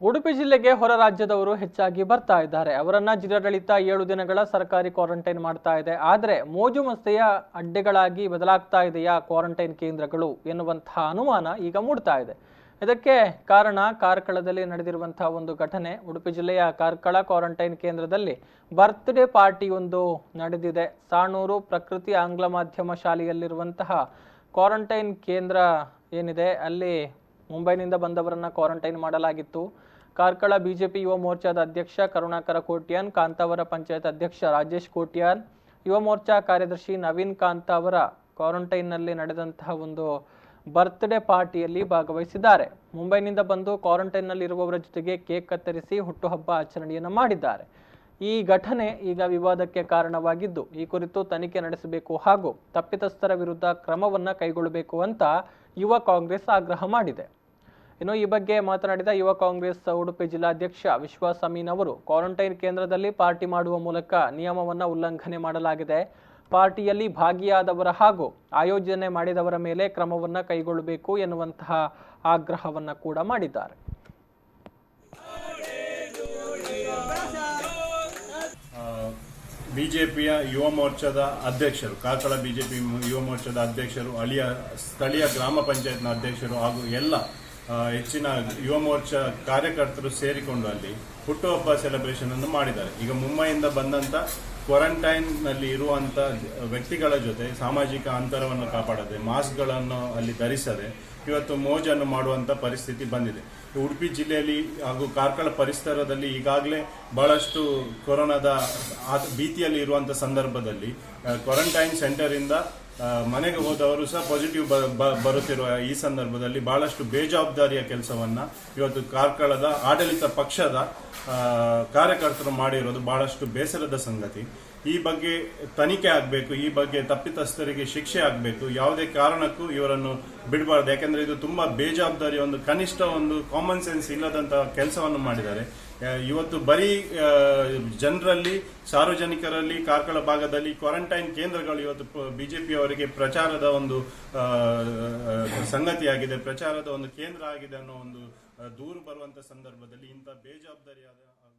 ಉಡುಪಿ ಜಿಲ್ಲೆಗೆ ಹೊರ ರಾಜ್ಯದವರು ಹೆಚ್ಚಾಗಿ ಬರ್ತಾ ಇದ್ದಾರೆ. ಅವರನ್ನ ಜಿಲ್ಲಾಡಳಿತ 7 ದಿನಗಳ ಸರ್ಕಾರಿ ಕ್ವಾರಂಟೈನ್ ಮಾಡ್ತಾ ಇದೆ. ಆದರೆ ಮೋಜು ಮಸ್ತಿಯ ಅಡ್ಡೆಗಳಾಗಿ ಬದಲಾಗ್ತಾ ಇದೆಯಾ ಕ್ವಾರಂಟೈನ್ ಕೇಂದ್ರಗಳು ಎನ್ನುವಂತಹ ಅನುಮಾನ ಈಗ ಮೂಡ್ತಾ ಇದೆ. ಇದಕ್ಕೆ ಕಾರಣ ಕಾರ್ಕಳದಲ್ಲಿ ನಡೆದಿರುವಂತಹ ಒಂದು ಘಟನೆ. ಉಡುಪಿ ಜಿಲ್ಲೆಯ ಕಾರ್ಕಳ ಕ್ವಾರಂಟೈನ್ ಕೇಂದ್ರದಲ್ಲಿ ಬರ್ತ್ಡೇ ಪಾರ್ಟಿ ಒಂದು ನಡೆದಿದೆ. ಸಾಣೂರು ಪ್ರಕೃತಿ ಆಂಗ್ಲ ಮಾಧ್ಯಮ ಶಾಲೆಯಲ್ಲಿರುವಂತಹ ಕ್ವಾರಂಟೈನ್ ಕೇಂದ್ರ ಏನಿದೆ ಅಲ್ಲಿ ಮುಂಬೈನಿಂದ ಬಂದವರನ್ನ ಕ್ವಾರಂಟೈನ್ ಮಾಡಲಾಗಿತ್ತು. ಕಾರ್ಕಳ ಬಿಜೆಪಿ ಯುವ ಮೋರ್ಚಾದ ಅಧ್ಯಕ್ಷ ಕರುಣಾಕರ ಕೋಟ್ಯಾನ್, ಕಾಂತಾವರ ಪಂಚಾಯತ್ ಅಧ್ಯಕ್ಷ ರಾಜೇಶ್ ಕೋಟ್ಯಾನ್, ಯುವ ಮೋರ್ಚಾ ಕಾರ್ಯದರ್ಶಿ ನವೀನ್ ಕಾಂತಾವರ ಕ್ವಾರಂಟೈನ್ನಲ್ಲಿ ನಡೆದಂತಹ ಒಂದು ಬರ್ತ್ಡೇ ಪಾರ್ಟಿಯಲ್ಲಿ ಭಾಗವಹಿಸಿದ್ದಾರೆ. ಮುಂಬೈನಿಂದ ಬಂದು ಕ್ವಾರಂಟೈನ್ನಲ್ಲಿ ಇರುವವರ ಜೊತೆಗೆ ಕೇಕ್ ಕತ್ತರಿಸಿ ಹುಟ್ಟುಹಬ್ಬ ಆಚರಣೆಯನ್ನು ಮಾಡಿದ್ದಾರೆ. ಈ ಘಟನೆ ಈಗ ವಿವಾದಕ್ಕೆ ಕಾರಣವಾಗಿದ್ದು, ಈ ಕುರಿತು ತನಿಖೆ ನಡೆಸಬೇಕು ಹಾಗೂ ತಪ್ಪಿತಸ್ಥರ ವಿರುದ್ಧ ಕ್ರಮವನ್ನು ಕೈಗೊಳ್ಳಬೇಕು ಅಂತ ಯುವ ಕಾಂಗ್ರೆಸ್ ಆಗ್ರಹ ಮಾಡಿದೆ. ಇನ್ನು ಈ ಬಗ್ಗೆ ಮಾತನಾಡಿದ ಯುವ ಕಾಂಗ್ರೆಸ್ ಉಡುಪಿ ಜಿಲ್ಲಾಧ್ಯಕ್ಷ ವಿಶ್ವಾಸ್ ಅಮೀನ್ ಅವರು, ಕ್ವಾರಂಟೈನ್ ಕೇಂದ್ರದಲ್ಲಿ ಪಾರ್ಟಿ ಮಾಡುವ ಮೂಲಕ ನಿಯಮವನ್ನು ಉಲ್ಲಂಘನೆ ಮಾಡಲಾಗಿದೆ. ಪಾರ್ಟಿಯಲ್ಲಿ ಭಾಗಿಯಾದವರ ಹಾಗೂ ಆಯೋಜನೆ ಮಾಡಿದವರ ಮೇಲೆ ಕ್ರಮವನ್ನು ಕೈಗೊಳ್ಳಬೇಕು ಎನ್ನುವಂತಹ ಆಗ್ರಹವನ್ನು ಕೂಡ ಮಾಡಿದ್ದಾರೆ. ಬಿಜೆಪಿಯ ಯುವ ಮೋರ್ಚಾದ ಅಧ್ಯಕ್ಷರು, ಕಾರ್ಕಳ ಬಿಜೆಪಿ ಯುವ ಮೋರ್ಚಾದ ಅಧ್ಯಕ್ಷರು, ಸ್ಥಳೀಯ ಗ್ರಾಮ ಪಂಚಾಯತ್ನ ಅಧ್ಯಕ್ಷರು ಹಾಗೂ ಎಲ್ಲ ಹೆಚ್ಚಿನ ಯುವ ಮೋರ್ಚಾ ಕಾರ್ಯಕರ್ತರು ಸೇರಿಕೊಂಡು ಅಲ್ಲಿ ಹುಟ್ಟುಹಬ್ಬ ಸೆಲೆಬ್ರೇಷನ್ ಅನ್ನು ಮಾಡಿದ್ದಾರೆ. ಈಗ ಮುಂಬೈಯಿಂದ ಬಂದಂತ ಕ್ವಾರಂಟೈನ್ ನಲ್ಲಿ ಇರುವಂತ ವ್ಯಕ್ತಿಗಳ ಜೊತೆ ಸಾಮಾಜಿಕ ಅಂತರವನ್ನು ಕಾಪಾಡದೆ, ಮಾಸ್ಕ್ಗಳನ್ನು ಅಲ್ಲಿ ಧರಿಸದೆ ಇವತ್ತು ಮೋಜನ್ನು ಮಾಡುವಂತ ಪರಿಸ್ಥಿತಿ ಬಂದಿದೆ. ಉಡುಪಿ ಜಿಲ್ಲೆಯಲ್ಲಿ ಹಾಗೂ ಕಾರ್ಕಳ ಪರಿಸರದಲ್ಲಿ ಈಗಾಗಲೇ ಬಹಳಷ್ಟು ಕೊರೋನಾದ ಭೀತಿಯಲ್ಲಿ ಇರುವಂತ ಸಂದರ್ಭದಲ್ಲಿ ಕ್ವಾರಂಟೈನ್ ಸೆಂಟರ್ ಇಂದ ಮನೆಗೆ ಹೋದವರು ಸಹ ಪಾಸಿಟಿವ್ ಬರುತ್ತಿರುವ ಈ ಸಂದರ್ಭದಲ್ಲಿ ಬಹಳಷ್ಟು ಬೇಜವಾಬ್ದಾರಿಯ ಕೆಲಸವನ್ನ ಇವತ್ತು ಕಾರ್ಕಳದ ಆಡಳಿತ ಪಕ್ಷದ ಕಾರ್ಯಕರ್ತರು ಮಾಡಿರೋದು ಬಹಳಷ್ಟು ಬೇಸರದ ಸಂಗತಿ. ಈ ಬಗ್ಗೆ ತನಿಖೆ ಆಗಬೇಕು, ಈ ಬಗ್ಗೆ ತಪ್ಪಿತಸ್ಥರಿಗೆ ಶಿಕ್ಷೆ ಆಗಬೇಕು. ಯಾವುದೇ ಕಾರಣಕ್ಕೂ ಇವರನ್ನು ಬಿಡಬಾರ್ದು. ಯಾಕೆಂದ್ರೆ ಇದು ತುಂಬಾ ಬೇಜವಾಬ್ದಾರಿ, ಒಂದು ಕನಿಷ್ಠ ಒಂದು ಕಾಮನ್ ಸೆನ್ಸ್ ಇಲ್ಲದಂತಹ ಕೆಲಸವನ್ನು ಮಾಡಿದ್ದಾರೆ. ಇವತ್ತು ಬರೀ ಜನರಲ್ಲಿ, ಸಾರ್ವಜನಿಕರಲ್ಲಿ ಕಾರ್ಕಳ ಭಾಗದಲ್ಲಿ ಕ್ವಾರಂಟೈನ್ ಕೇಂದ್ರಗಳು ಇವತ್ತು ಬಿಜೆಪಿ ಅವರಿಗೆ ಪ್ರಚಾರದ ಒಂದು ಸಂಗತಿಯಾಗಿದೆ, ಪ್ರಚಾರದ ಒಂದು ಕೇಂದ್ರ ಆಗಿದೆ ಅನ್ನೋ ಒಂದು ದೂರು ಬರುವಂತ ಸಂದರ್ಭದಲ್ಲಿ ಇಂಥ ಬೇಜವಾಬ್ದಾರಿಯಾದ